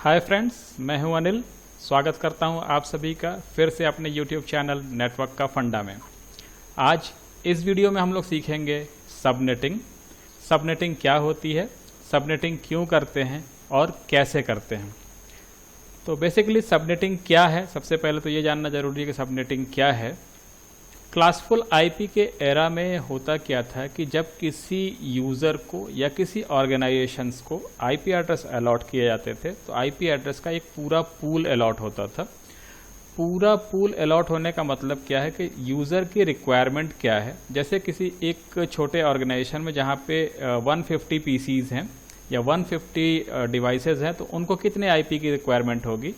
Hi friends, मैं हूं अनिल। स्वागत करता हूं आप सभी का फिर से अपने YouTube चैनल नेटवर्क का फंडा में। आज इस वीडियो में हम लोग सीखेंगे सबनेटिंग। सबनेटिंग क्या होती है, सबनेटिंग क्यों करते हैं और कैसे करते हैं। तो बेसिकली सबनेटिंग क्या है, सबसे पहले तो ये जानना जरूरी है कि सबनेटिंग क्या है। क्लासफुल आईपी के एरा में होता क्या था कि जब किसी यूज़र को या किसी ऑर्गेनाइजेशंस को आईपी एड्रेस अलॉट किए जाते थे तो आईपी एड्रेस का एक पूरा पूल अलॉट होता था। पूरा पूल अलॉट होने का मतलब क्या है कि यूज़र की रिक्वायरमेंट क्या है। जैसे किसी एक छोटे ऑर्गेनाइजेशन में जहाँ पे 150 पीसीज हैं या 150 डिवाइसेस हैं तो उनको कितने आईपी की रिक्वायरमेंट होगी।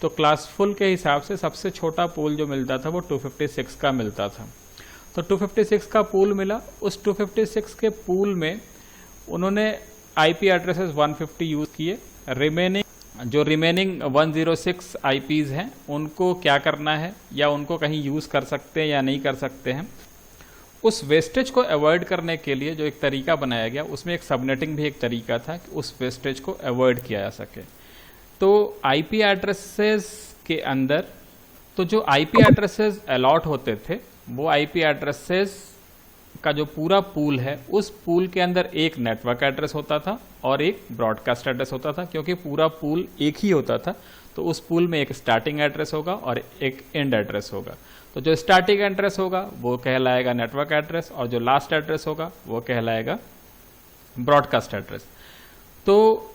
तो क्लासफुल के हिसाब से सबसे छोटा पूल जो मिलता था वो 256 का मिलता था। तो 256 का पूल मिला। उस 256 के पूल में उन्होंने आईपी एड्रेसेस 150 यूज़ किए। रिमेनिंग 106 आईपीज हैं उनको क्या करना है, या उनको कहीं यूज़ कर सकते हैं या नहीं कर सकते हैं। उस वेस्टेज को अवॉइड करने के लिए जो एक तरीका बनाया गया, उसमें एक सबनेटिंग भी एक तरीका था कि उस वेस्टेज को अवॉइड किया जा सके। तो आईपी एड्रेसेस के अंदर तो जो आईपी एड्रेसेस अलॉट होते थे वो आईपी एड्रेसेस का जो पूरा पूल है उस पूल के अंदर एक नेटवर्क एड्रेस होता था और एक ब्रॉडकास्ट एड्रेस होता था। क्योंकि पूरा पूल एक ही होता था तो उस पूल में एक स्टार्टिंग एड्रेस होगा और एक एंड एड्रेस होगा। तो जो स्टार्टिंग एड्रेस होगा वो कहलाएगा नेटवर्क एड्रेस और जो लास्ट एड्रेस होगा वो कहलाएगा ब्रॉडकास्ट एड्रेस। तो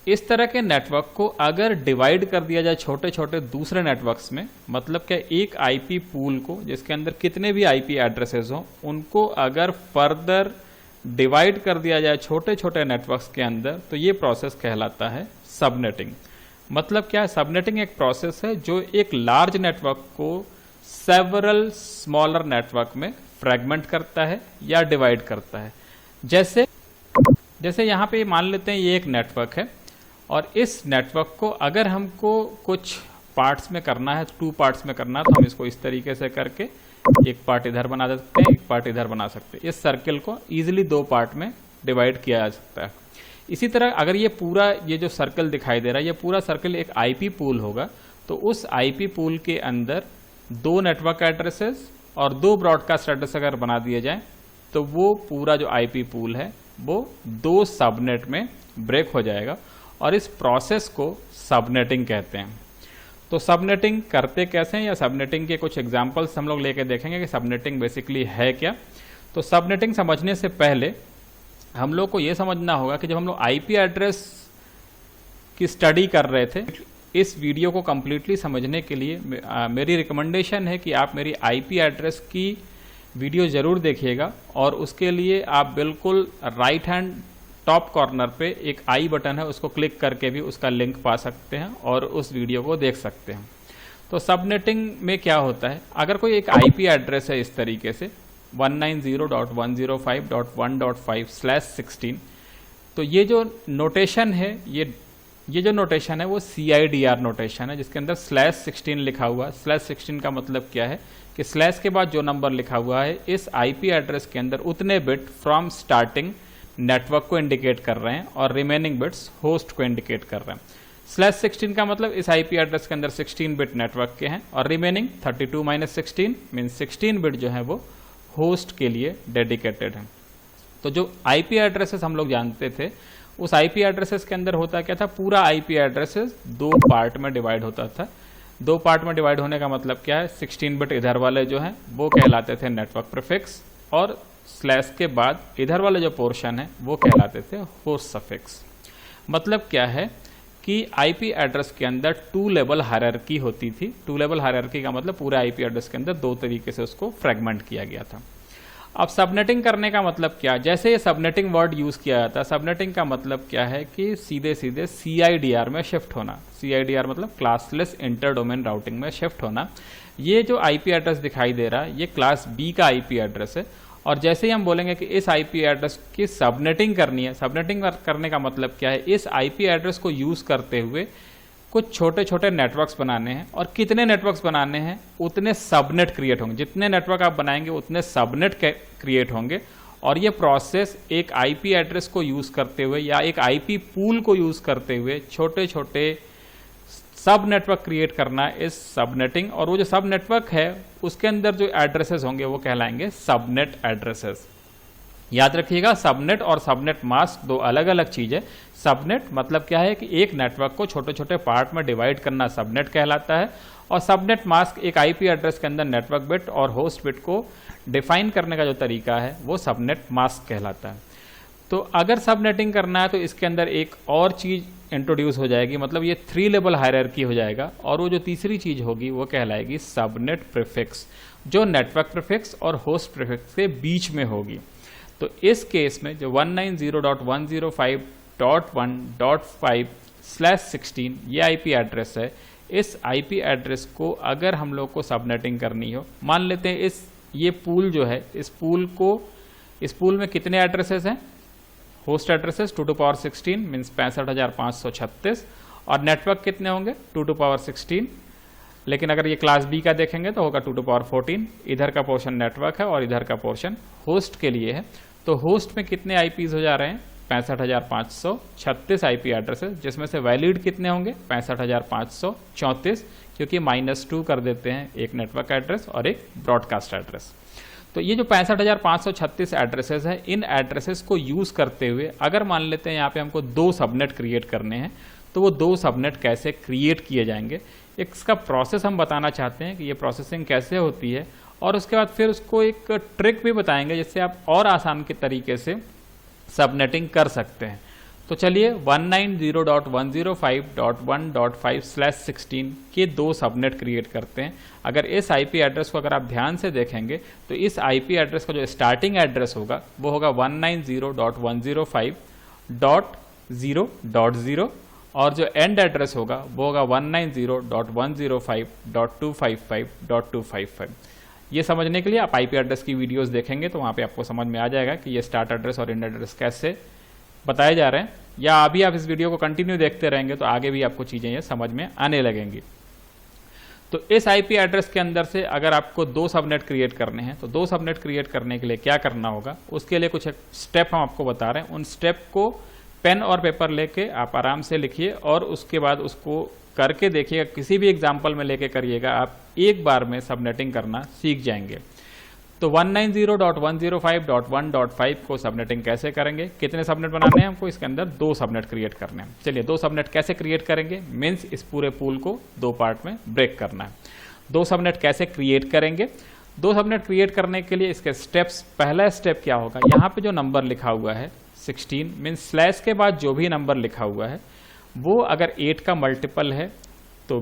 इस तरह के नेटवर्क को अगर डिवाइड कर दिया जाए छोटे छोटे दूसरे नेटवर्क्स में, मतलब क्या एक आईपी पूल को जिसके अंदर कितने भी आईपी एड्रेसेस हों उनको अगर फर्दर डिवाइड कर दिया जाए छोटे छोटे नेटवर्क्स के अंदर, तो ये प्रोसेस कहलाता है सबनेटिंग। मतलब क्या है, सबनेटिंग एक प्रोसेस है जो एक लार्ज नेटवर्क को सेवरल स्मॉलर नेटवर्क में फ्रेगमेंट करता है या डिवाइड करता है। जैसे यहाँ पे मान लेते हैं ये एक नेटवर्क है और इस नेटवर्क को अगर हमको कुछ पार्ट्स में करना है, 2 पार्ट्स में करना है, तो हम इसको इस तरीके से करके एक पार्ट इधर बना सकते हैं, एक पार्ट इधर बना सकते हैं। इस सर्किल को इजीली 2 पार्ट में डिवाइड किया जा सकता है। इसी तरह अगर ये जो सर्कल दिखाई दे रहा है ये पूरा सर्कल एक आईपी पूल होगा तो उस आईपी पूल के अंदर 2 नेटवर्क एड्रेसेस और 2 ब्रॉडकास्ट एड्रेस अगर बना दिए जाए तो वो पूरा जो आईपी पूल है वो 2 सबनेट में ब्रेक हो जाएगा और इस प्रोसेस को सबनेटिंग कहते हैं। तो सबनेटिंग करते कैसे हैं या सबनेटिंग के कुछ एग्जांपल्स हम लोग लेके देखेंगे कि सबनेटिंग बेसिकली है क्या। तो सबनेटिंग समझने से पहले हम लोग को ये समझना होगा कि जब हम लोग आईपी एड्रेस की स्टडी कर रहे थे, इस वीडियो को कंप्लीटली समझने के लिए मेरी रिकमेंडेशन है कि आप मेरी आईपी एड्रेस की वीडियो ज़रूर देखिएगा और उसके लिए आप बिल्कुल राइट हैंड टॉप कॉर्नर पे एक आई बटन है उसको क्लिक करके भी उसका लिंक पा सकते हैं और उस वीडियो को देख सकते हैं। तो सबनेटिंग में क्या होता है, अगर कोई एक आईपी एड्रेस है इस तरीके से 190.105.1.5/16, तो ये जो नोटेशन है ये जो नोटेशन है वो CIDR नोटेशन है जिसके अंदर /16 लिखा हुआ है। /16 का मतलब क्या है कि स्लैश के बाद जो नंबर लिखा हुआ है इस आईपी एड्रेस के अंदर उतने बिट फ्रॉम स्टार्टिंग नेटवर्क को इंडिकेट कर रहे हैं और रिमेनिंग बिट्स होस्ट को इंडिकेट कर रहे हैं। /16 का मतलब इस आईपी एड्रेस के अंदर 16 बिट नेटवर्क के हैं और रिमेनिंग 32 - 16 मीन्स 16 बिट जो है वो होस्ट के लिए डेडिकेटेड है। तो जो आईपी एड्रेसेस हम लोग जानते थे उस आईपी एड्रेसेस के अंदर होता क्या था, पूरा आईपी एड्रेसेस 2 पार्ट में डिवाइड होता था। 2 पार्ट में डिवाइड होने का मतलब क्या है, 16 बिट इधर वाले जो हैं वो कहलाते थे नेटवर्क प्रीफिक्स और स्लैश के बाद इधर वाले जो पोर्शन है वो कहलाते थे होस्ट सफिक्स। मतलब क्या है कि आईपी एड्रेस के अंदर 2 लेवल हायरार्की होती थी। 2 लेवल हायरार्की का मतलब पूरे आईपी एड्रेस के अंदर 2 तरीके से उसको फ्रेगमेंट किया गया था। अब सबनेटिंग करने का मतलब क्या, जैसे ये सबनेटिंग वर्ड यूज किया जाता है, सबनेटिंग का मतलब क्या है कि सीधे सीधे CIDR में शिफ्ट होना। CIDR मतलब क्लासलेस इंटर डोमेन राउटिंग में शिफ्ट होना। ये जो आईपी एड्रेस दिखाई दे रहा है ये क्लास B का आईपी एड्रेस है और जैसे ही हम बोलेंगे कि इस आईपी एड्रेस की सबनेटिंग करनी है, सबनेटिंग करने का मतलब क्या है, इस आईपी एड्रेस को यूज करते हुए कुछ छोटे छोटे नेटवर्क्स बनाने हैं और कितने नेटवर्क्स बनाने हैं उतने सबनेट क्रिएट होंगे। जितने नेटवर्क आप बनाएंगे उतने सबनेट क्रिएट होंगे और ये प्रोसेस एक आईपी एड्रेस को यूज करते हुए या एक आईपी पूल को यूज करते हुए छोटे छोटे सब नेटवर्क क्रिएट करना इस सबनेटिंग। और वो जो सब नेटवर्क है उसके अंदर जो एड्रेसेस होंगे वो कहलाएंगे सबनेट एड्रेसेस। याद रखिएगा, सबनेट और सबनेट मास्क दो अलग अलग चीज है। सबनेट मतलब क्या है कि एक नेटवर्क को छोटे छोटे पार्ट में डिवाइड करना सबनेट कहलाता है, और सबनेट मास्क एक आईपी एड्रेस के अंदर नेटवर्क बिट और होस्ट बिट को डिफाइन करने का जो तरीका है वो सबनेट मास्क कहलाता है। तो अगर सबनेटिंग करना है तो इसके अंदर एक और चीज इंट्रोड्यूस हो जाएगी, मतलब ये 3 लेवल हायरार्की हो जाएगा, और वो जो तीसरी चीज होगी वो कहलाएगी सबनेट प्रीफिक्स, जो नेटवर्क प्रीफिक्स और होस्ट प्रीफिक्स के बीच में होगी। तो इस केस में जो 190.105.1.5/16 ये आईपी एड्रेस है, इस आईपी एड्रेस को अगर हम लोग को सबनेटिंग करनी हो, मान लेते हैं ये पूल जो है, इस पूल में कितने एड्रेसेस हैं? Host addresses 2 to power 16 means 65,536, और नेटवर्क कितने होंगे? 2 to power 16। लेकिन अगर ये क्लास बी का देखेंगे तो होगा 2 to power 14। इधर का पोर्शन नेटवर्क है और इधर का पोर्शन होस्ट के लिए है। तो होस्ट में कितने आईपीज हो जा रहे हैं? 65,536 आईपी एड्रेसेस, जिसमें से वैलिड कितने होंगे? 65,534, क्योंकि -2 कर देते हैं एक नेटवर्क एड्रेस और एक ब्रॉडकास्ट एड्रेस। तो ये जो 65,536 एड्रेसेस है, इन एड्रेसेस को यूज करते हुए अगर मान लेते हैं यहाँ पे हमको 2 सबनेट क्रिएट करने हैं, तो वो 2 सबनेट कैसे क्रिएट किए जाएंगे, इसका प्रोसेस हम बताना चाहते हैं कि ये प्रोसेसिंग कैसे होती है, और उसके बाद फिर उसको एक ट्रिक भी बताएंगे जिससे आप और आसान के तरीके से सबनेटिंग कर सकते हैं। तो चलिए 190.105.1.5/16 के 2 सबनेट क्रिएट करते हैं। अगर इस आईपी एड्रेस को अगर आप ध्यान से देखेंगे तो इस आईपी एड्रेस का जो स्टार्टिंग एड्रेस होगा वो होगा 190.105.0.0, और जो एंड एड्रेस होगा वो होगा 190.105.255.255। ये समझने के लिए आप आईपी एड्रेस की वीडियोस देखेंगे तो वहाँ पे आपको समझ में आ जाएगा कि ये स्टार्ट एड्रेस और एंड एड्रेस कैसे बताए जा रहे हैं, या अभी आप इस वीडियो को कंटिन्यू देखते रहेंगे तो आगे भी आपको चीज़ें ये समझ में आने लगेंगी। तो इस आईपी एड्रेस के अंदर से अगर आपको 2 सबनेट क्रिएट करने हैं तो 2 सबनेट क्रिएट करने के लिए क्या करना होगा, उसके लिए कुछ स्टेप हम आपको बता रहे हैं। उन स्टेप को पेन और पेपर लेके आप आराम से लिखिए और उसके बाद उसको करके देखिएगा, किसी भी एग्जाम्पल में लेके करिएगा, आप एक बार में सबनेटिंग करना सीख जाएंगे। तो 190.105.1.5 को सबनेटिंग कैसे करेंगे, कितने सबनेट बनाने हैं हमको, इसके अंदर 2 सबनेट क्रिएट करने हैं। चलिए 2 सबनेट कैसे क्रिएट करेंगे, मीन्स इस पूरे पूल को 2 पार्ट में ब्रेक करना है। 2 सबनेट कैसे क्रिएट करेंगे, 2 सबनेट क्रिएट करने के लिए इसके स्टेप्स, पहला स्टेप क्या होगा, यहाँ पे जो नंबर लिखा हुआ है 16 मीन्स स्लैश के बाद जो भी नंबर लिखा हुआ है वो अगर 8 का मल्टीपल है तो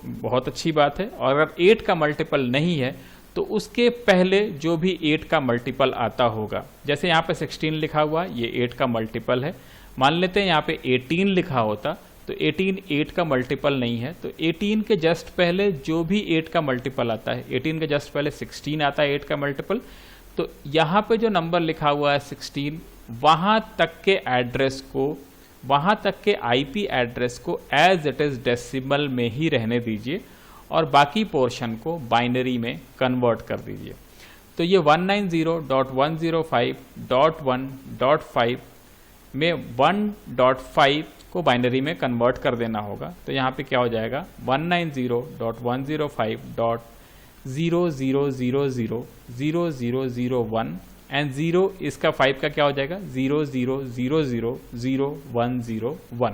बहुत अच्छी बात है, और अगर 8 का मल्टीपल नहीं है तो उसके पहले जो भी 8 का मल्टीपल आता होगा, जैसे यहाँ पे 16 लिखा हुआ ये 8 का मल्टीपल है, मान लेते हैं यहाँ पे 18 लिखा होता तो 18 8 का मल्टीपल नहीं है, तो 18 के जस्ट पहले जो भी 8 का मल्टीपल आता है, 18 के जस्ट पहले 16 आता है 8 का मल्टीपल, तो यहाँ पे जो नंबर लिखा हुआ है 16 वहाँ तक के एड्रेस को, वहाँ तक के आईपी एड्रेस को एज इट इज़ डेसिमल में ही रहने दीजिए और बाकी पोर्शन को बाइनरी में कन्वर्ट कर दीजिए। तो ये 190.105.1.5 में 1.5 को बाइनरी में कन्वर्ट कर देना होगा। तो यहाँ पे क्या हो जाएगा 190.105.000000001 एंड 0 इसका 5 का क्या हो जाएगा 000000101।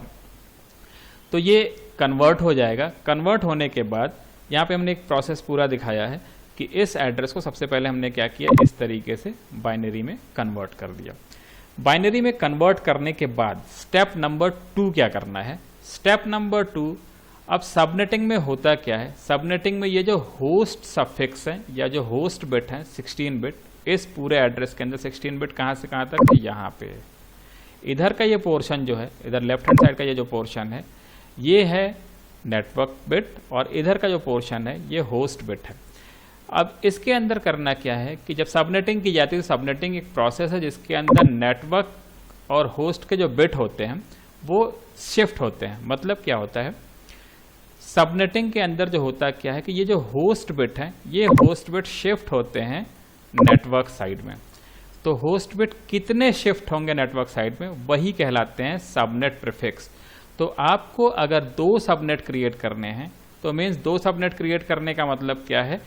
तो ये कन्वर्ट हो जाएगा। कन्वर्ट होने के बाद यहाँ पे हमने एक प्रोसेस पूरा दिखाया है कि इस एड्रेस को सबसे पहले हमने क्या किया, इस तरीके से बाइनरी में कन्वर्ट कर दिया। बाइनरी में कन्वर्ट करने के बाद स्टेप नंबर 2 क्या करना है, स्टेप नंबर 2, अब सबनेटिंग में होता क्या है, सबनेटिंग में ये जो होस्ट सफिक्स है या जो होस्ट बिट है 16 बिट, इस पूरे एड्रेस के अंदर 16 बिट कहाँ से कहाँ तक, यहाँ पे है। इधर का ये पोर्शन जो है, इधर लेफ्ट हैंड साइड का ये जो पोर्शन है ये है नेटवर्क बिट, और इधर का जो पोर्शन है ये होस्ट बिट है। अब इसके अंदर करना क्या है कि जब सबनेटिंग की जाती है, तो सबनेटिंग एक प्रोसेस है जिसके अंदर नेटवर्क और होस्ट के जो बिट होते हैं वो शिफ्ट होते हैं। मतलब क्या होता है, सबनेटिंग के अंदर जो होता क्या है कि ये जो होस्ट बिट है, ये होस्ट बिट शिफ्ट होते हैं नेटवर्क साइड में। तो होस्ट बिट कितने शिफ्ट होंगे नेटवर्क साइड में, वही कहलाते हैं सबनेट प्रीफिक्स। तो आपको अगर 2 सबनेट क्रिएट करने हैं तो मीन्स 2 सबनेट क्रिएट करने का मतलब क्या है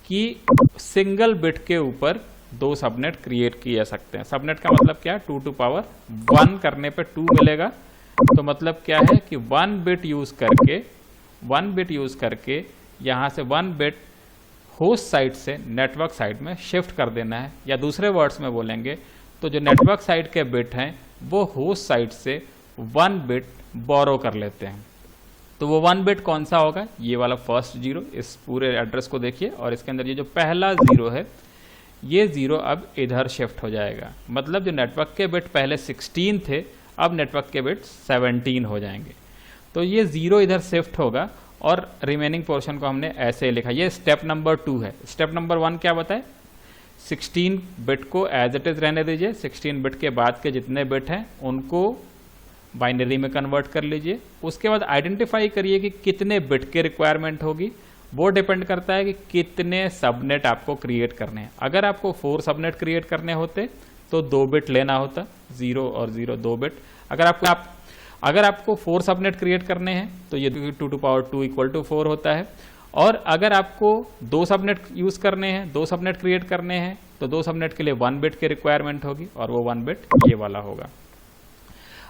कि सिंगल बिट के ऊपर 2 सबनेट क्रिएट किए जा सकते हैं। सबनेट का मतलब क्या है, 2 टू पावर 1 करने पे 2 मिलेगा। तो मतलब क्या है कि 1 बिट यूज करके यहाँ से 1 बिट होस्ट साइड से नेटवर्क साइड में शिफ्ट कर देना है, या दूसरे वर्ड्स में बोलेंगे तो जो नेटवर्क साइड के बिट हैं वो होस्ट साइड से 1 बिट बोरो कर लेते हैं। तो वो 1 बिट कौन सा होगा, ये वाला फर्स्ट 0। इस पूरे एड्रेस को देखिए और इसके अंदर ये जो पहला 0 है, ये 0 अब इधर शिफ्ट हो जाएगा। मतलब जो नेटवर्क के बिट पहले 16 थे, अब नेटवर्क के बिट 17 हो जाएंगे। तो ये 0 इधर शिफ्ट होगा और रिमेनिंग पोर्शन को हमने ऐसे लिखा। ये स्टेप नंबर 2 है। स्टेप नंबर 1 क्या बताए, 16 बिट को एज इट इज रहने दीजिए। 16 बिट के बाद के जितने बिट हैं उनको बाइनरी में कन्वर्ट कर लीजिए। उसके बाद आइडेंटिफाई करिए कि कितने बिट की रिक्वायरमेंट होगी। वो डिपेंड करता है कि कितने सबनेट आपको क्रिएट करने हैं। अगर आपको 4 सबनेट क्रिएट करने होते तो 2 बिट लेना होता, 0 और 0 2 बिट। अगर आपको 4 सबनेट क्रिएट करने हैं तो ये 2 टू पावर 2 इक्वल टू 4 होता है। और अगर आपको 2 सबनेट यूज करने हैं, 2 सबनेट क्रिएट करने हैं, तो 2 सबनेट के लिए 1 बिट की रिक्वायरमेंट होगी और वो 1 बिट ये वाला होगा।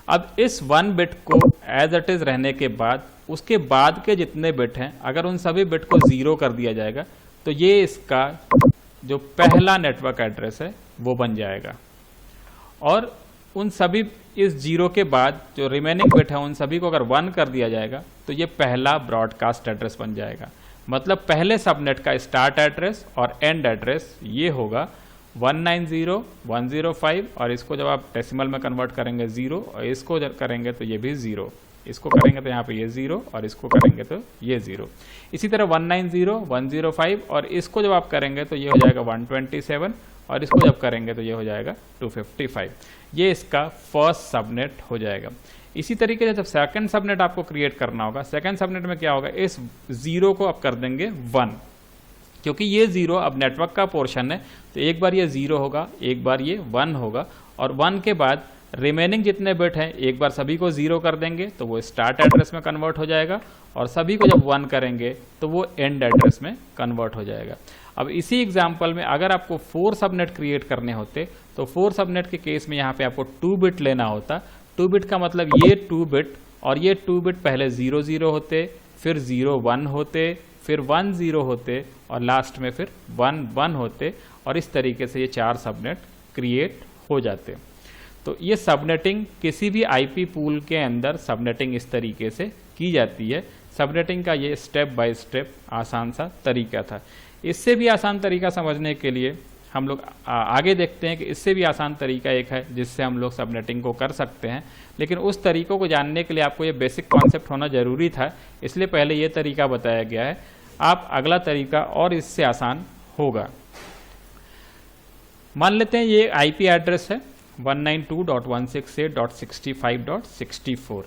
अब इस 1 बिट को एज इट इज रहने के बाद उसके बाद के जितने बिट हैं, अगर उन सभी बिट को 0 कर दिया जाएगा तो ये इसका जो पहला नेटवर्क एड्रेस है वो बन जाएगा। और उन सभी इस 0 के बाद जो रिमेनिंग बिट है उन सभी को अगर 1 कर दिया जाएगा तो ये पहला ब्रॉडकास्ट एड्रेस बन जाएगा। मतलब पहले सबनेट का स्टार्ट एड्रेस और एंड एड्रेस ये होगा 190.105, और इसको जब आप डेसिमल में कन्वर्ट करेंगे 0, और इसको जब करेंगे तो ये भी 0, इसको करेंगे तो यहाँ पे ये 0, और इसको करेंगे तो ये 0। इसी तरह 190.105, और इसको जब आप करेंगे तो ये हो जाएगा 127, और इसको जब करेंगे तो ये हो जाएगा 255। ये इसका फर्स्ट सबनेट हो जाएगा। इसी तरीके से जब सेकंड सबनेट आपको क्रिएट करना होगा, सेकंड सबनेट में क्या होगा, इस 0 को आप कर देंगे 1, क्योंकि ये 0 अब नेटवर्क का पोर्शन है। तो एक बार ये 0 होगा, एक बार ये 1 होगा, और 1 के बाद रिमेनिंग जितने बिट हैं एक बार सभी को 0 कर देंगे तो वो स्टार्ट एड्रेस में कन्वर्ट हो जाएगा, और सभी को जब 1 करेंगे तो वो एंड एड्रेस में कन्वर्ट हो जाएगा। अब इसी एग्जांपल में अगर आपको 4 सबनेट क्रिएट करने होते तो 4 सबनेट के केस में यहाँ पे आपको 2 बिट लेना होता। 2 बिट का मतलब ये 2 बिट और ये 2 बिट पहले 0 0 होते, फिर 0 1 होते, फिर 1 0 होते, और लास्ट में फिर 1 1 होते, और इस तरीके से ये 4 सबनेट क्रिएट हो जाते। तो ये सबनेटिंग किसी भी आईपी पूल के अंदर सबनेटिंग इस तरीके से की जाती है। सबनेटिंग का ये स्टेप बाय स्टेप आसान सा तरीका था। इससे भी आसान तरीका समझने के लिए हम लोग आगे देखते हैं कि इससे भी आसान तरीका एक है जिससे हम लोग सबनेटिंग को कर सकते हैं, लेकिन उस तरीकों को जानने के लिए आपको ये बेसिक कॉन्सेप्ट होना जरूरी था, इसलिए पहले ये तरीका बताया गया है। आप अगला तरीका और इससे आसान होगा। मान लेते हैं ये आईपी एड्रेस है 192.168.65.64।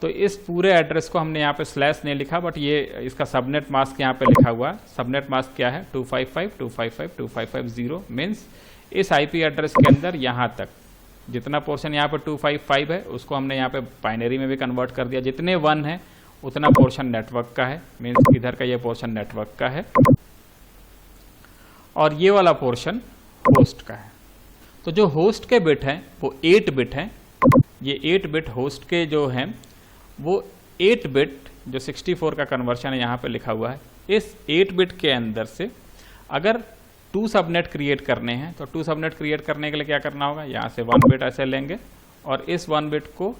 तो इस पूरे एड्रेस को हमने यहाँ पे स्लैश नहीं लिखा, बट ये इसका सबनेट मास्क यहाँ पे लिखा हुआ है। सबनेट मास्क क्या है, 255.255.255.0 मीन्स इस आईपी एड्रेस के अंदर यहाँ तक जितना पोर्शन यहाँ पे 255 है उसको हमने यहाँ पे बाइनरी में भी कन्वर्ट कर दिया। जितने 1 है उतना पोर्शन नेटवर्क का है, मीन्स इधर का ये पोर्शन नेटवर्क का है, और ये वाला पोर्शन होस्ट का है। तो जो होस्ट के बिट हैं वो 8 बिट हैं। ये 8 बिट होस्ट के जो हैं वो 8 बिट जो 64 का कन्वर्शन है यहाँ पे लिखा हुआ है, इस 8 बिट के अंदर से अगर 2 सबनेट क्रिएट करने हैं तो 2 सबनेट क्रिएट करने के लिए क्या करना होगा, यहाँ से 1 बिट ऐसे लेंगे, और इस 1 बिट को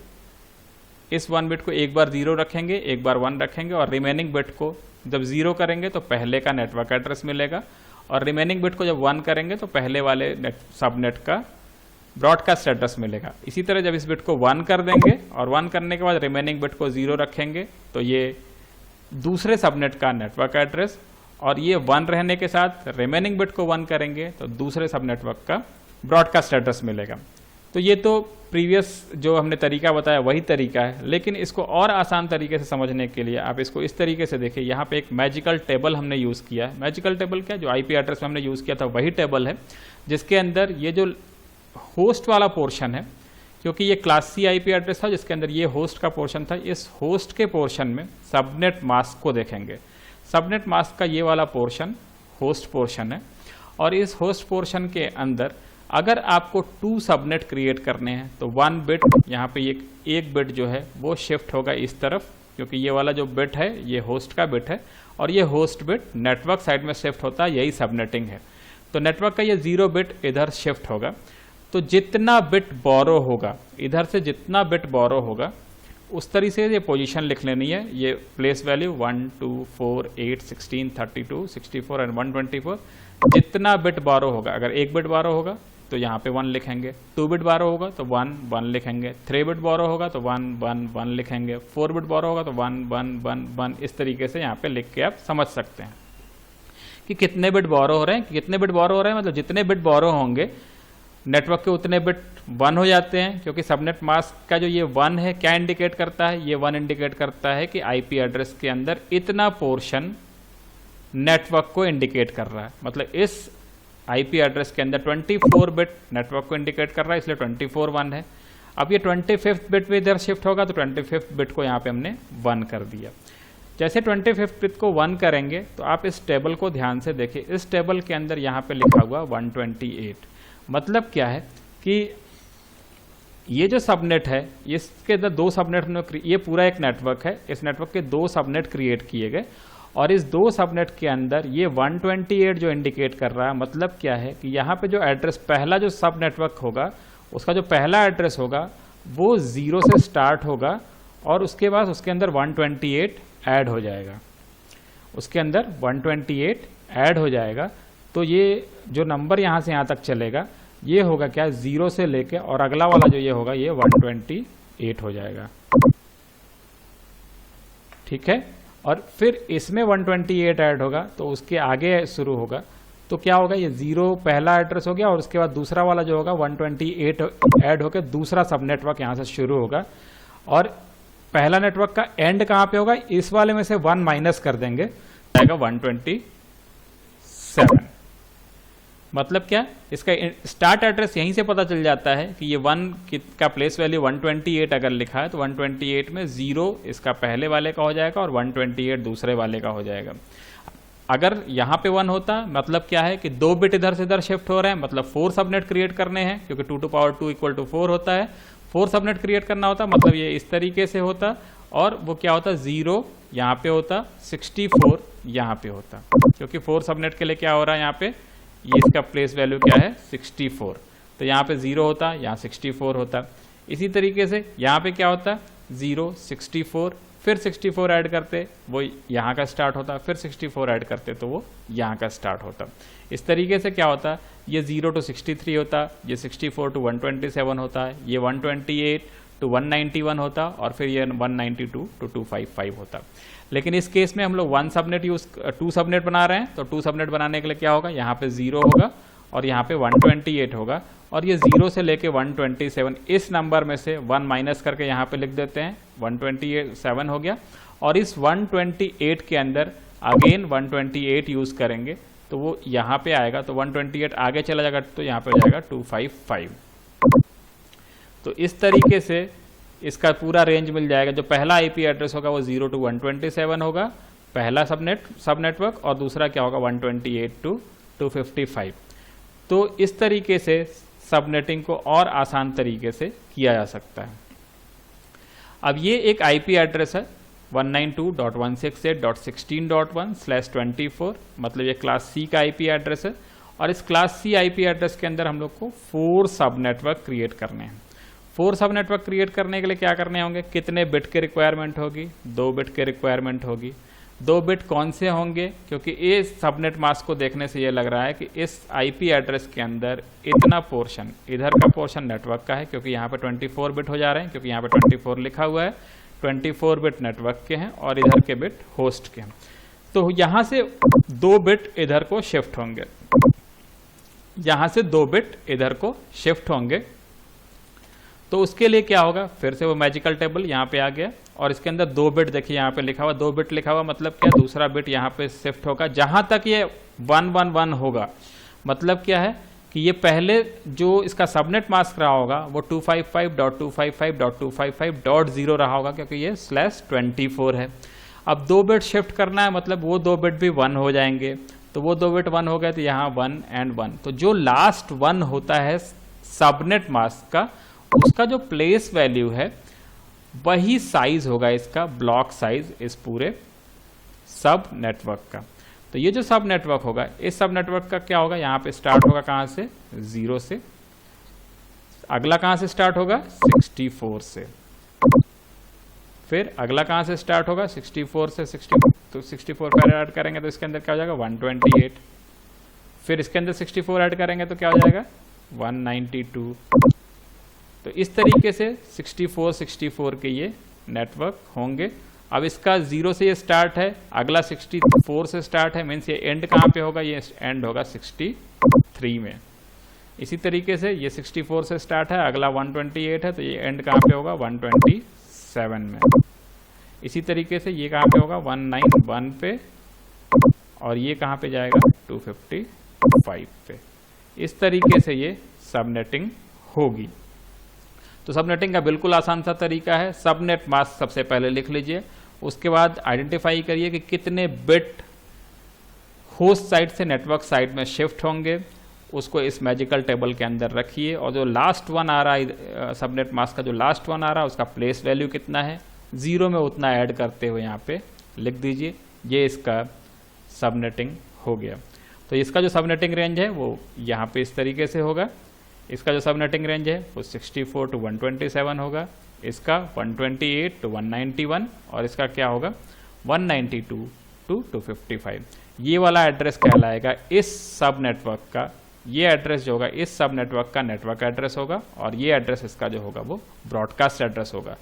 एक बार 0 रखेंगे, एक बार 1 रखेंगे, और रिमेनिंग बिट को जब 0 करेंगे तो पहले का नेटवर्क एड्रेस मिलेगा, और रिमेनिंग बिट को जब 1 करेंगे तो पहले वाले सबनेट का ब्रॉडकास्ट एड्रेस मिलेगा। इसी तरह जब इस बिट को 1 कर देंगे और 1 करने के बाद रिमेनिंग बिट को 0 रखेंगे तो ये दूसरे सबनेट का नेटवर्क एड्रेस, और ये 1 रहने के साथ रिमेनिंग बिट को 1 करेंगे तो दूसरे सब नेटवर्क का ब्रॉडकास्ट एड्रेस मिलेगा। तो ये तो प्रीवियस जो हमने तरीका बताया वही तरीका है, लेकिन इसको और आसान तरीके से समझने के लिए आप इसको इस तरीके से देखिए। यहाँ पे एक मैजिकल टेबल हमने यूज़ किया है। मैजिकल टेबल क्या, जो आईपी एड्रेस में हमने यूज़ किया था वही टेबल है, जिसके अंदर ये जो होस्ट वाला पोर्शन है, क्योंकि ये क्लास सी आईपी एड्रेस था जिसके अंदर ये होस्ट का पोर्शन था, इस होस्ट के पोर्शन में सबनेट मास्क को देखेंगे। सबनेट मास्क का ये वाला पोर्शन होस्ट पोर्शन है, और इस होस्ट पोर्शन के अंदर अगर आपको 2 सबनेट क्रिएट करने हैं तो 1 बिट यहाँ पे एक बिट जो है वो शिफ्ट होगा इस तरफ, क्योंकि ये वाला जो बिट है ये होस्ट का बिट है, और ये होस्ट बिट नेटवर्क साइड में शिफ्ट होता है, यही सबनेटिंग है। तो नेटवर्क का ये 0 बिट इधर शिफ्ट होगा। तो जितना बिट बोरो होगा, इधर से जितना बिट बोरो होगा उस तरीके से ये पोजीशन लिख लेनी है। ये प्लेस वैल्यू 1 2 4 8 16 32 64 एंड 124, जितना बिट बोरो होगा, अगर 1 बिट बोरो होगा तो यहाँ पे 1 लिखेंगे, 2 बिट बोरो होगा तो 1 1 लिखेंगे, 3 बिट बोरो होगा तो 1 1 1 लिखेंगे, 4 बिट बोरो होगा तो 1 1 1 1, इस तरीके से यहाँ पे लिख के आप समझ सकते हैं कि कितने बिट बोरो हो रहे हैं। कितने बिट बोरो हो रहे हैं मतलब जितने बिट बोरो होंगे नेटवर्क के उतने बिट 1 हो जाते हैं, क्योंकि सबनेट मास्क का जो ये 1 है क्या इंडिकेट करता है, ये 1 इंडिकेट करता है कि आईपी एड्रेस के अंदर इतना पोर्शन नेटवर्क को इंडिकेट कर रहा है। मतलब इस आईपी एड्रेस के अंदर 24 बिट नेटवर्क को इंडिकेट कर रहा है, इसलिए 24 1 है। अब ये 25th बिट भी इधर शिफ्ट होगा तो 25th बिट को यहाँ पे हमने 1 कर दिया। जैसे 25th बिट को 1 करेंगे तो आप इस टेबल को ध्यान से देखिए, इस टेबल के अंदर यहाँ पे लिखा हुआ 128। मतलब क्या है कि ये जो सबनेट है इसके अंदर 2 सबनेट, ये पूरा एक नेटवर्क है, इस नेटवर्क के 2 सबनेट क्रिएट किए गए, और इस 2 सबनेट के अंदर ये 128 जो इंडिकेट कर रहा है। मतलब क्या है कि यहाँ पे जो एड्रेस पहला जो सब नेटवर्क होगा उसका जो पहला एड्रेस होगा वो 0 से स्टार्ट होगा, और उसके बाद उसके अंदर 128 ऐड हो जाएगा, उसके अंदर 128 ऐड हो जाएगा। तो ये जो नंबर यहाँ से यहाँ तक चलेगा ये होगा क्या, 0 से लेके, और अगला वाला जो ये होगा ये 128 हो जाएगा। ठीक है, और फिर इसमें 128 ऐड होगा तो उसके आगे शुरू होगा, तो क्या होगा, ये 0 पहला एड्रेस हो गया, और उसके बाद दूसरा वाला जो होगा 128 ऐड होकर दूसरा सब नेटवर्क यहाँ से शुरू होगा। और पहला नेटवर्क का एंड कहाँ पे होगा, इस वाले में से 1 माइनस कर देंगे, आएगा 127। मतलब क्या, इसका स्टार्ट एड्रेस यहीं से पता चल जाता है कि ये 1 का प्लेस वैल्यू 128 अगर लिखा है तो 128 में 0 इसका पहले वाले का हो जाएगा और 128 दूसरे वाले का हो जाएगा। अगर यहाँ पे 1 होता मतलब क्या है कि 2 बिट इधर से इधर शिफ्ट हो रहे हैं, मतलब 4 सबनेट क्रिएट करने हैं, क्योंकि 2 to power 2 = 4 होता है। 4 सबनेट क्रिएट करना होता मतलब ये इस तरीके से होता, और वो क्या होता, 0 यहाँ पे होता, 64 यहाँ पे होता, क्योंकि 4 सबनेट के लिए क्या हो रहा है यहाँ पे, ये इसका प्लेस वैल्यू क्या है 64, तो यहाँ पे 0 होता, यहाँ 64 होता। इसी तरीके से यहाँ पे क्या होता, 0 64, फिर 64 ऐड करते वो यहाँ का स्टार्ट होता, फिर 64 ऐड करते तो वो यहाँ का स्टार्ट होता। इस तरीके से क्या होता, ये 0 to 63 होता, ये 64 to 127 होता है, ये 128 to 191 होता, और फिर ये 192 to 255 होता। लेकिन इस केस में हम लोग 2 सबनेट बना रहे हैं, तो 2 सबनेट बनाने के लिए क्या होगा, यहाँ पे 0 होगा और यहाँ पे 128 होगा, और ये 0 से लेके 127 इस नंबर में से 1 माइनस करके यहाँ पे लिख देते हैं, 127 हो गया। और इस 128 के अंदर अगेन 128 यूज़ करेंगे तो वो यहाँ पे आएगा, तो 128 आगे चला जाएगा तो यहाँ पे हो जाएगा 255। तो इस तरीके से इसका पूरा रेंज मिल जाएगा। जो पहला आईपी एड्रेस होगा वो 0 to 127 होगा, पहला सब नेटवर्क, और दूसरा क्या होगा 128 to 255। तो इस तरीके से सबनेटिंग को और आसान तरीके से किया जा सकता है। अब ये एक आईपी एड्रेस है 192.168.16.1/24, मतलब ये क्लास सी का आईपी एड्रेस है, और इस क्लास सी आईपी एड्रेस के अंदर हम लोग को 4 सब नेटवर्क क्रिएट करने हैं। 4 सब नेटवर्क क्रिएट करने के लिए क्या करने होंगे, कितने बिट के रिक्वायरमेंट होगी, 2 बिट के रिक्वायरमेंट होगी। 2 बिट कौन से होंगे, क्योंकि इस सबनेट मास्क को देखने से ये लग रहा है कि इस आईपी एड्रेस के अंदर इतना पोर्शन, इधर का पोर्शन नेटवर्क का है, क्योंकि यहाँ पे 24 बिट हो जा रहे हैं, क्योंकि यहाँ पे 24 लिखा हुआ है, 24 बिट नेटवर्क के हैं और इधर के बिट होस्ट के हैं। तो यहाँ से 2 बिट इधर को शिफ्ट होंगे, यहाँ से 2 बिट इधर को शिफ्ट होंगे। तो उसके लिए क्या होगा, फिर से वो मैजिकल टेबल यहाँ पे आ गया, और इसके अंदर 2 बिट देखिए यहाँ पे लिखा हुआ, 2 बिट लिखा हुआ मतलब क्या, दूसरा बिट यहाँ पे शिफ्ट होगा जहाँ तक ये 111 होगा। मतलब क्या है कि ये पहले जो इसका सबनेट मास्क रहा होगा वो 255.255.255.0 रहा होगा, क्योंकि ये /24 है। अब 2 बिट शिफ्ट करना है, मतलब वो 2 बिट भी 1 हो जाएंगे, तो वो 2 बिट 1 हो गए, तो यहाँ 1 and 1। तो जो लास्ट 1 होता है सबनेट मास्क का, उसका जो प्लेस वैल्यू है वही साइज होगा इसका, ब्लॉक साइज इस पूरे सब नेटवर्क का। तो ये जो सब नेटवर्क होगा, इस सब नेटवर्क का क्या होगा, यहाँ पे स्टार्ट होगा कहाँ से, 0 से। अगला कहाँ से स्टार्ट होगा, 64 से। फिर अगला कहाँ से स्टार्ट होगा, 64 से 60, तो 64 पहले ऐड करेंगे तो इसके अंदर क्या हो जाएगा, 128। फिर इसके अंदर 64 ऐड करेंगे तो क्या हो जाएगा, 192। तो इस तरीके से 64 के ये नेटवर्क होंगे। अब इसका 0 से ये स्टार्ट है, अगला 64 से स्टार्ट है, मीन्स ये एंड कहाँ पे होगा, ये एंड होगा 63 में। इसी तरीके से ये 64 से स्टार्ट है, अगला 128 है, तो ये एंड कहाँ पे होगा, 127 में। इसी तरीके से ये कहाँ पे होगा, 191 पे, और ये कहाँ पे जाएगा, 255 पे। इस तरीके से ये सबनेटिंग होगी। तो सबनेटिंग का बिल्कुल आसान सा तरीका है। सबनेट मास्क सबसे पहले लिख लीजिए, उसके बाद आइडेंटिफाई करिए कि कितने बिट होस्ट साइड से नेटवर्क साइड में शिफ्ट होंगे, उसको इस मैजिकल टेबल के अंदर रखिए। और जो लास्ट 1 आ रहा है सबनेट मास्क का, जो लास्ट 1 आ रहा है उसका प्लेस वैल्यू कितना है, 0 में उतना ऐड करते हुए यहाँ पे लिख दीजिए। ये इसका सबनेटिंग हो गया। तो इसका जो सबनेटिंग रेंज है वो यहाँ पे इस तरीके से होगा। इसका जो सबनेटिंग रेंज है वो 64 to 127 होगा, इसका 128 to 191, और इसका क्या होगा, 192 to 255। ये वाला एड्रेस कहलाएगा इस सब नेटवर्क का, ये एड्रेस जो होगा इस सब नेटवर्क का नेटवर्क एड्रेस होगा, और ये एड्रेस इसका जो होगा वो ब्रॉडकास्ट एड्रेस होगा।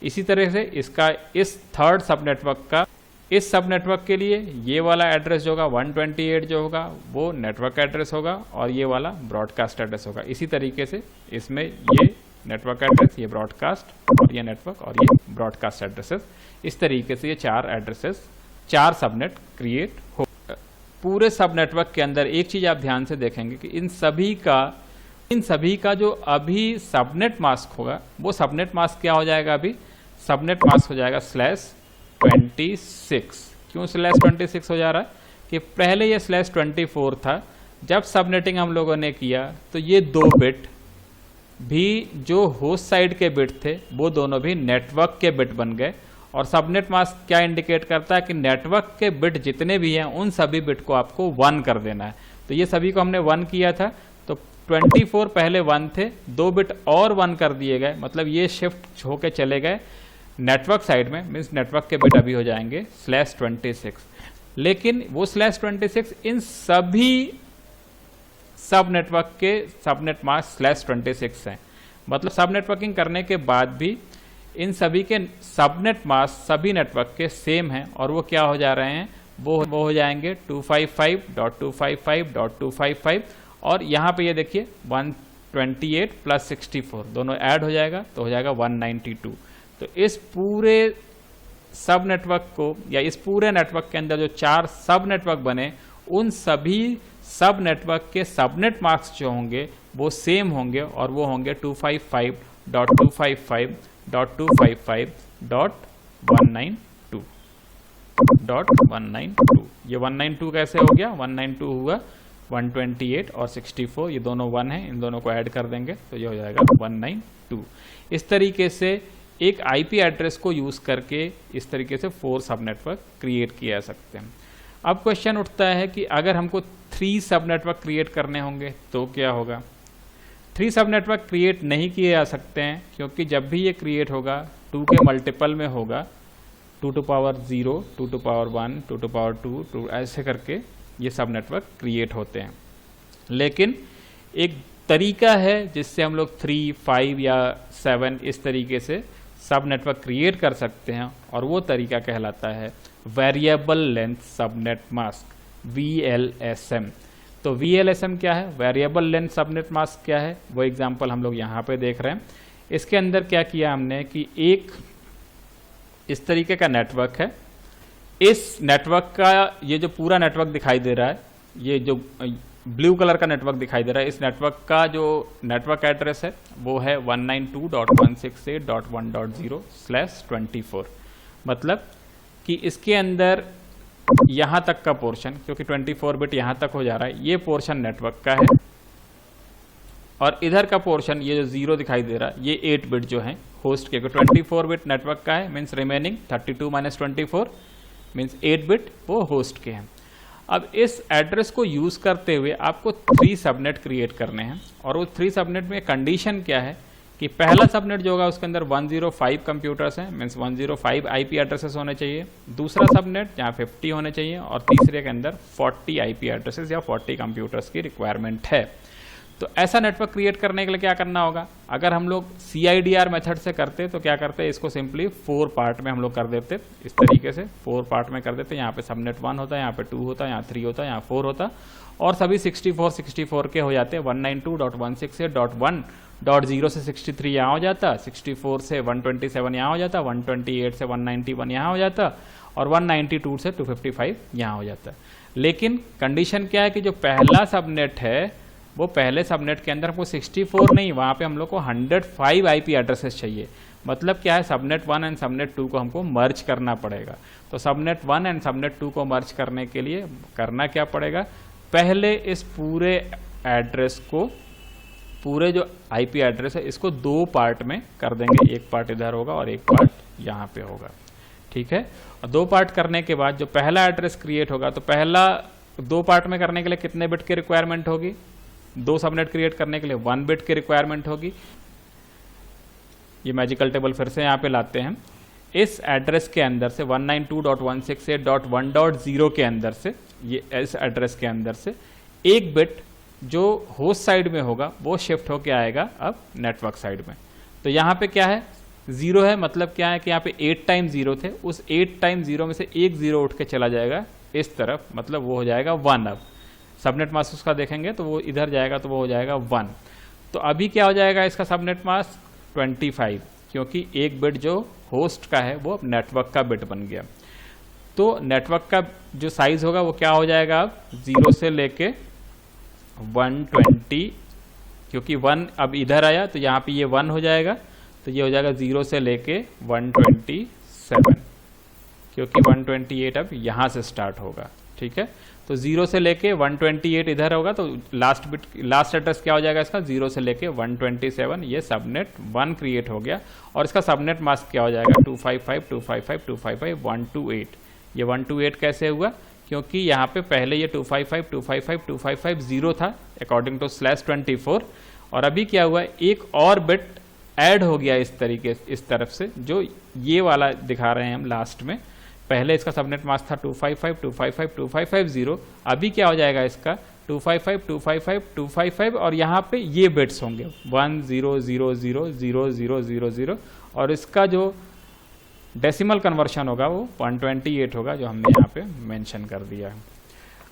इसी तरह से इसका इस थर्ड सब नेटवर्क का, इस सब नेटवर्क के लिए ये वाला एड्रेस जो होगा 128 जो होगा वो नेटवर्क एड्रेस होगा, और ये वाला ब्रॉडकास्ट एड्रेस होगा। इसी तरीके से इसमें ये नेटवर्क एड्रेस, ये ब्रॉडकास्ट, और ये नेटवर्क, और ये ब्रॉडकास्ट एड्रेसेस। इस तरीके से ये 4 एड्रेसेस, 4 सबनेट क्रिएट हो। पूरे सब नेटवर्क के अंदर एक चीज आप ध्यान से देखेंगे कि इन सभी का जो अभी सबनेट मास्क होगा, वो सबनेट मास्क क्या हो जाएगा, अभी सबनेट मास्क हो जाएगा /26। क्यों /26 हो जा रहा है कि पहले ये /24 था। जब सबनेटिंग हम लोगों ने किया तो ये 2 बिट भी जो होस्ट साइड के बिट थे वो दोनों भी नेटवर्क के बिट बन गए। और सबनेट मास्क क्या इंडिकेट करता है कि नेटवर्क के बिट जितने भी हैं उन सभी बिट को आपको 1 कर देना है। तो ये सभी को हमने 1 किया था, तो 24 पहले 1 थे, 2 बिट और 1 कर दिए गए, मतलब ये शिफ्ट होके चले गए नेटवर्क साइड में, मीन्स नेटवर्क के बिट अभी हो जाएंगे /26। लेकिन वो /26 इन सभी सब नेटवर्क के सबनेट मास्क /26 हैं। मतलब सब नेटवर्किंग करने के बाद भी इन सभी के सबनेट मास्क सभी नेटवर्क के सेम हैं, और वो क्या हो जा रहे हैं, वो हो जाएंगे 255.255.255। और यहाँ पे ये देखिए 128 + 64 दोनों ऐड हो जाएगा, तो हो जाएगा 192। तो इस पूरे सब नेटवर्क को, या इस पूरे नेटवर्क के अंदर जो 4 सब नेटवर्क बने, उन सभी सब नेटवर्क के सबनेट मार्क्स जो होंगे वो सेम होंगे, और वो होंगे 255.255.255.192। ये 192 कैसे हो गया, 192 हुआ 128 और 64, ये दोनों 1 हैं, इन दोनों को ऐड कर देंगे तो ये हो जाएगा 192। इस तरीके से एक आईपी एड्रेस को यूज़ करके इस तरीके से 4 सब नेटवर्क क्रिएट किए जा सकते हैं। अब क्वेश्चन उठता है कि अगर हमको 3 सब नेटवर्क क्रिएट करने होंगे तो क्या होगा। 3 सब नेटवर्क क्रिएट नहीं किए जा सकते हैं, क्योंकि जब भी ये क्रिएट होगा 2 के मल्टीपल में होगा, 2 to power 0, 2 to power 1, 2 to power 2, 2 ऐसे करके ये सब नेटवर्क क्रिएट होते हैं। लेकिन एक तरीका है जिससे हम लोग 3, 5 या 7 इस तरीके से सब नेटवर्क क्रिएट कर सकते हैं, और वो तरीका कहलाता है variable length subnet mask, VLSM। तो VLSM क्या है, वेरिएबल लेंथ सबनेट मास्क क्या है, वो एग्जांपल हम लोग यहाँ पे देख रहे हैं। इसके अंदर क्या किया हमने कि एक इस तरीके का नेटवर्क है, इस नेटवर्क का ये जो पूरा नेटवर्क दिखाई दे रहा है, ये जो ब्लू कलर का नेटवर्क दिखाई दे रहा है, इस नेटवर्क का जो नेटवर्क एड्रेस है वो है 192.168.1.0/24। मतलब कि इसके अंदर यहाँ तक का पोर्शन, क्योंकि 24 बिट यहाँ तक हो जा रहा है, ये पोर्शन नेटवर्क का है, और इधर का पोर्शन ये जो 0 दिखाई दे रहा है ये 8 बिट जो है होस्ट के, 24 बिट नेटवर्क का है, मीन्स रिमेनिंग 32 - 24 मीन्स 8 बिट वो होस्ट के हैं। अब इस एड्रेस को यूज़ करते हुए आपको 3 सबनेट क्रिएट करने हैं, और वो 3 सबनेट में कंडीशन क्या है कि पहला सबनेट जो होगा उसके अंदर 105 कंप्यूटर्स हैं, मीन्स 105 आईपी एड्रेसेस होने चाहिए, दूसरा सबनेट जहाँ 50 होने चाहिए, और तीसरे के अंदर 40 आईपी एड्रेसेस या 40 कंप्यूटर्स की रिक्वायरमेंट है। तो ऐसा नेटवर्क क्रिएट करने के लिए क्या करना होगा, अगर हम लोग CIDR मेथड से करते तो क्या करते, इसको सिंपली 4 पार्ट में हम लोग कर देते, इस तरीके से 4 पार्ट में कर देते। यहाँ पे सबनेट 1 होता है, यहाँ पे 2 होता है, यहाँ 3 होता है, यहाँ 4 होता, और सभी 64 के हो जाते हैं। 192.168.1.0 से 63 यहाँ हो जाता, 64 से 127 यहाँ हो जाता, 128 से 191 यहाँ हो जाता, और 192 से 255 यहाँ हो जाता। लेकिन कंडीशन क्या है कि जो पहला सबनेट है वो पहले सबनेट के अंदर हमको 64 नहीं, वहाँ पे हम लोग को 105 आईपी एड्रेसेस चाहिए। मतलब क्या है, सबनेट 1 एंड सबनेट 2 को हमको मर्ज करना पड़ेगा। तो सबनेट 1 एंड सबनेट 2 को मर्ज करने के लिए करना क्या पड़ेगा, पहले इस पूरे एड्रेस को, पूरे जो आईपी एड्रेस है इसको 2 पार्ट में कर देंगे, एक पार्ट इधर होगा और एक पार्ट यहाँ पे होगा, ठीक है। और 2 पार्ट करने के बाद जो पहला एड्रेस क्रिएट होगा, तो पहला 2 पार्ट में करने के लिए कितने बिट की रिक्वायरमेंट होगी, 2 सबनेट क्रिएट करने के लिए 1 बिट की रिक्वायरमेंट होगी। ये मैजिकल टेबल फिर से यहाँ पे लाते हैं, इस एड्रेस के अंदर से 192.168.1.0 के अंदर से, ये इस एड्रेस के अंदर से एक बिट जो होस्ट साइड में होगा वो शिफ्ट होके आएगा अब नेटवर्क साइड में। तो यहाँ पे क्या है, 0 है, मतलब क्या है कि यहाँ पे 8 टाइम 0 थे, उस 8 टाइम 0 में से एक 0 उठ के चला जाएगा इस तरफ, मतलब वो हो जाएगा 1। अब सबनेट मास्क उसका देखेंगे तो वो इधर जाएगा तो वो हो जाएगा 1। तो अभी क्या हो जाएगा इसका सबनेट मास्क 25, क्योंकि एक बिट जो होस्ट का है वो अब नेटवर्क का बिट बन गया। तो नेटवर्क का जो साइज होगा वो क्या हो जाएगा, अब 0 से लेके 120, क्योंकि 1 अब इधर आया तो यहाँ पे ये 1 हो जाएगा, तो ये हो जाएगा 0 से लेके 127, क्योंकि 128 अब यहाँ से स्टार्ट होगा, ठीक है। तो 0 से लेके 128 इधर होगा, तो लास्ट एड्रेस क्या हो जाएगा इसका, 0 से लेके 127, ये सबनेट 1 क्रिएट हो गया। और इसका सबनेट मास्क क्या हो जाएगा, 255 255 255 128। ये 128 कैसे हुआ, क्योंकि यहाँ पे पहले ये 255 255 255 0 था अकॉर्डिंग टू /24, और अभी क्या हुआ, एक और बिट ऐड हो गया इस तरीके, इस तरफ से, जो ये वाला दिखा रहे हैं हम लास्ट में। पहले इसका सबनेट मास्क था 255 255 255 0, अभी क्या हो जाएगा इसका 255 255 255, और यहाँ पे ये बिट्स होंगे 1 0 0 0 0 0 0 0, और इसका जो डेसिमल कन्वर्शन होगा वो 128 होगा, जो हमने यहाँ पे मेंशन कर दिया है।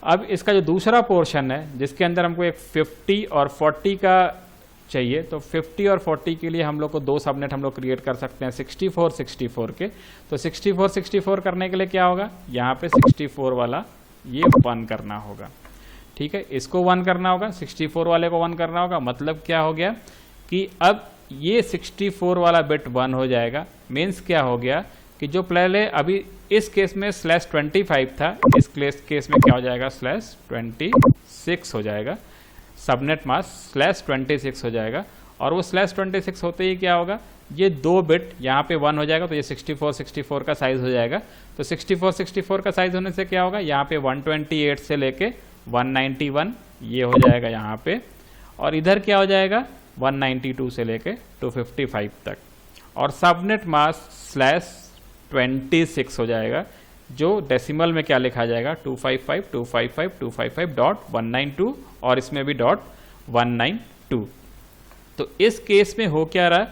अब इसका जो दूसरा पोर्शन है जिसके अंदर हमको एक 50 और 40 का चाहिए, तो 50 और 40 के लिए हम लोग को 2 सबनेट हम लोग क्रिएट कर सकते हैं 64 64 के। तो 64 64 करने के लिए क्या होगा, यहाँ पे 64 वाला ये 1 करना होगा, ठीक है, इसको 1 करना होगा, 64 वाले को 1 करना होगा। मतलब क्या हो गया कि अब ये 64 वाला बिट 1 हो जाएगा। मीन्स क्या हो गया कि जो पहले अभी इस केस में /25 था, इस केस में क्या हो जाएगा /26 हो जाएगा, सबनेट मास्क /26 हो जाएगा। और वो /26 होते ही क्या होगा, ये 2 बिट यहाँ पे 1 हो जाएगा, तो ये 64 64 का साइज हो जाएगा। तो 64 64 का साइज होने से क्या होगा, यहाँ पे 128 से लेके 191 ये हो जाएगा यहाँ पे, और इधर क्या हो जाएगा 192 से लेके 255 तक, और सबनेट मास्क /26 हो जाएगा, जो डेसिमल में क्या लिखा जाएगा 255 255 255.192, और इसमें भी .192। तो इस केस में हो क्या रहा,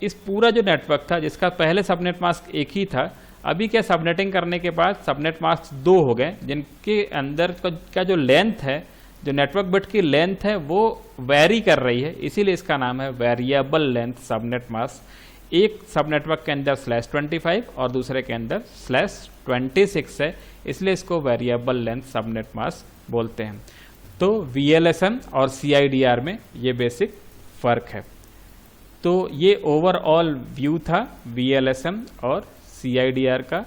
इस पूरा जो नेटवर्क था जिसका पहले सबनेट मास्क एक ही था, अभी क्या सबनेटिंग करने के बाद सबनेट मास्क 2 हो गए, जिनके अंदर का जो लेंथ है, जो नेटवर्क बिट की लेंथ है वो वेरी कर रही है, इसीलिए इसका नाम है वेरिएबल लेंथ सबनेट मास्क। एक सब नेटवर्क के अंदर /25 और दूसरे के अंदर /26 है, इसलिए इसको वेरिएबल लेंथ सबनेट मास्क बोलते हैं। तो VLSM और CIDR में ये बेसिक फ़र्क है। तो ये ओवरऑल व्यू था VLSM और CIDR का।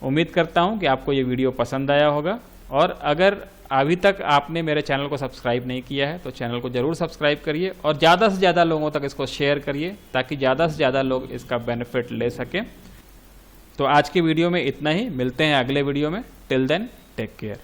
उम्मीद करता हूँ कि आपको ये वीडियो पसंद आया होगा, और अगर अभी तक आपने मेरे चैनल को सब्सक्राइब नहीं किया है तो चैनल को ज़रूर सब्सक्राइब करिए और ज़्यादा से ज़्यादा लोगों तक इसको शेयर करिए ताकि ज़्यादा से ज़्यादा लोग इसका बेनिफिट ले सकें। तो आज के वीडियो में इतना ही, मिलते हैं अगले वीडियो में। Till then take care.